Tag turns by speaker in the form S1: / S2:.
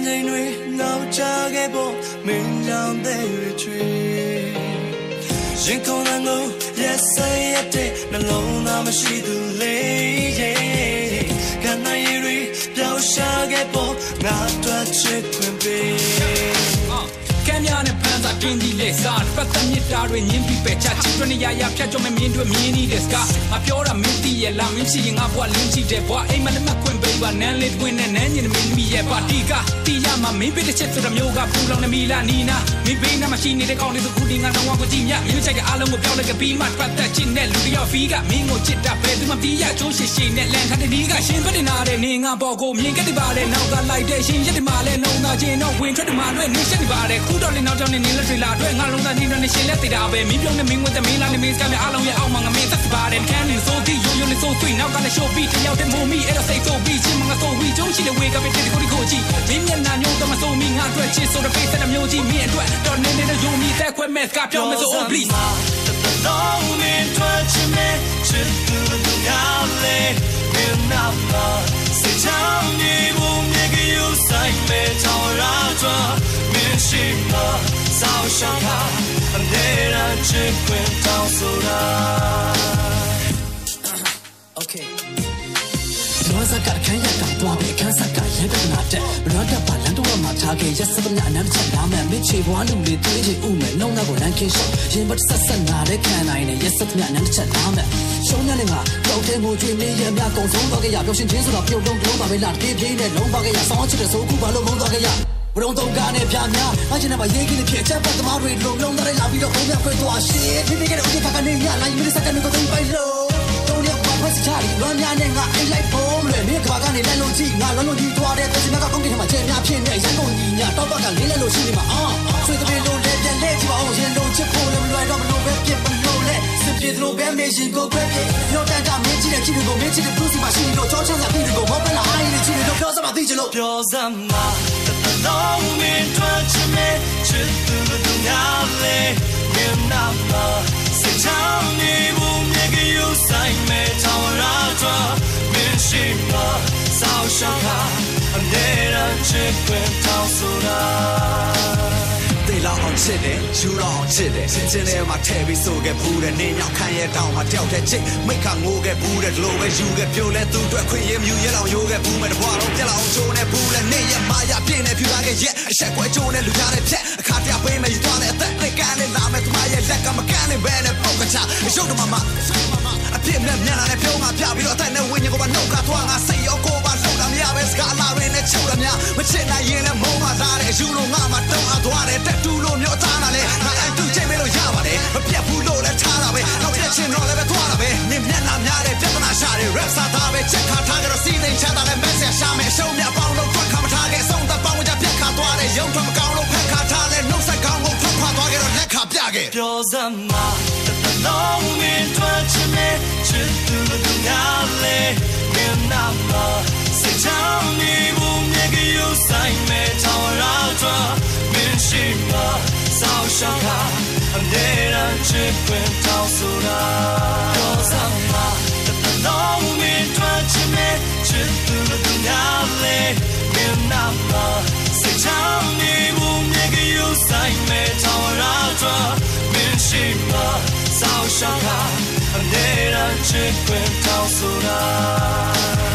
S1: ချိန်တွေနောက်ချခဲ့ဖို့မင်းကြောင့်တဲ့ချွေရင်ခုန်လာလို့ yes say it နှလုံးသားမရှိသူလေးရဲ့ကနိုင်ရီပျောက်ရှာခဲ့ဖို့ငါတို့ချစ်ခွင့်ပေး
S2: ကမ်းများနဲ့ဖန်စာကင်းဒီလေးစားပတ်သက်မြစ်တာတွေညင်းပြီးပဲချချစ်တွနေရရဖြတ်ကြုံမဲ့မြင်းတွေမြင်းနေတဲ့စကားငါပြောတာမင်းသိရဲ့လားမင်းရှိရင်ငါဘွားလင်းကြည့်တယ်ဘွားအိမ်မလည်းမခွင့်ပေးပါနန်းလေးတွင်းနဲ့နန်းညင်မင်းမိရဲ့ပါတီကတီရမှာမင်းပေးတဲ့ချက်ဆိုတဲ့မျိုးကပူလောင်နေမီလာနီနာမင်းပေးနာမရှိနေတဲ့ကောင်းလေးဆိုခုဒီငါတော့ကိုကြည့်မြမင်းချိုက်တဲ့အားလုံးကိုပြောလိုက်ကပြီးမှပတ်သက်ချစ်နဲ့လူတယောက်ဖီးကမင်းကိုချစ်တာပဲသူမပြီးရချိုးရှိရှိနဲ့လန်ခတဲ့ဒီကရှင်ပတ်နေနာတဲ့နေငါပေါ်ကိုမြင်ခဲ့တယ်ပါလေနောက်ကလိုက်တဲ့ရှင်ရက်ဒီမှာလဲနှုံသားချင်းတော့ဝင်ထွက်ဒီမှာလွဲ့နေရှက်ဒီပါတယ်ခုတော့လည်းနောက်ကြောင့်နေလက်တွေလာတွေ့ငါလုံးသားနေတော့နေရှင်လက်သေးတာပဲမင်းပြုံးနေမင်းဝင်တဲ့မင်းလာနေမင်းစကားများအားလုံးရဲ့အောက်မှာငါမင်းသက်ပါတယ်ကန်နေဆိုဒီယိုနေဆိုသွေးနောက်ကလည်းရှိုးပြီးတယောက်တည်းမိုးမိအဲ့တော့စိတ်ဆိုပြီးချင်းမငါဆိုဝီကျုံးရှိတဲ့ဝေကပဲတဲ့ကိုဒီကိုကြည့်မင်းမျက်နှာညို့တော့မဆိုမင်းငါအတွက်ချစ်ဆိုတဲ့ face တဲ့မျိုးကြီးမင်းအတွက်တော့နေနေယိုမီတဲ့ခွဲမဲ့စကားပြောမဆို oh please
S1: long in touch me chit to the gale in now say tell me who make you say me tawra twa min shi ma sao shaka and there a chit when down so da okay
S3: Rosa got kaya ka twabe kansa ka yeda na de roda balan to ma thage yasabna anam chana ma michi walu le tuje ume no na ko nan kin sho yin bat sat sat na de kan nai ne yasabna anam chana ma shou nya le nga taw de ngo chwe me ya mya kong song twa ke ya pyo shin chin so da pyo long long ba be la de de ne long ba ke ya song chit de so ku ba lo mong twa ke ya ဘုံတုံကားနဲ့ပြများအချင်းနဲ့ပါရေးကလေးဖြစ်ချက်ပတ်သမားတွေလုံးလုံးသားလာပြီးတော့ဘုံပြခွဲသွားရှေ့ဒီနေ့ကတော့ဒီခါကနေရလိုက်မိစကန်ကိုသိပိုက်လို့တုံးရပါဖက်ချာလီလွမ်းများနဲ့ငါအိတ်လိုက်ပုံးလေမင်းကဘာကနေလိုက်လုံးကြည့်ငါလုံးလုံးကြီးသွားတဲ့သင်္ကန်းကကောင်းကင်ထဲမှာကျဲများဖြစ်နေရန်ကုန်ကြီးညတောက်ပတ်ကလေးလဲလို့ရှိနေမှာဆွေးသမီးလုံးလဲပြန်လဲကြည့်ပါအောင်ရင်လုံးချစ်ဖို့လည်းမလွယ်တော့မလို့ပဲပြစ်မလို့လဲစစ်ပြေတို့ပဲမေရှင်ကိုခွဲပြေညောတန်တာမင်းကြီးတဲ့ချစ်တွေကိုမင်းချစ်တဲ့သူစီမှာရှိနေတော့ကြောချမ်းသာပြီးတွေကိုဘောပလာအိုင်းနဲ့ချစ်နေတော့ပြောစမ်းပါသိချင်လို့
S1: ပြောစမ်းပါ long in touch me chit to the gale in now say tell me who make you say me tawra twa min shi ma sao shaka and there a chit when down so da they long on chit it you long chit it chin there ma the bi so get fu de ne nyaw khan ye down ma tyaw the chit make ka ngo get fu de lo be you get pyo le tu twet khwin yin myu ye long yo get fu me de bwa long pet long cho ne fu le ne ye ma ya pyin ne pyu la get ye a shat kwai cho ne lu ya de phet a kha tya pai me yu twa le a that ne kan ne la me tma ye let ka ma kan ne be ne pok ka cha yo de ma a pyin ne myan la ne pyo ma pya bi lo a that ne win ye ko ba no ka thwa nga sai yo ko ba lo da mya be ska la rin ne chou da mya ma chit na yin ne mo ma la de yu lo nga ma tong a thwa de tat tu lo myo ta na le na ai tu chai me lo ya ba de ma pyat fu lo le tha la be no pyat chin lo le be thwa la be ni myan na mya de pyat na sha de rap sa ta be check kha tha ge ro si ding cha ta le message sha me show mya paung lo twat kha ma tha ge song ta paung ja pyat kha twa de yong twat ma kaung lo phat kha tha le no sat kaung ko twat kha twa ge ro let kha pya ge pyo sam ma the long in touch me chit to the gale in now say tell me who make you say me tawra twa min shi ma sao shaka and there a chit when down so da pyo sam ma the long in touch me chit to the gale in now say tell me who make you say me tawra twa min shi ma sao shaka and there a chit when down so da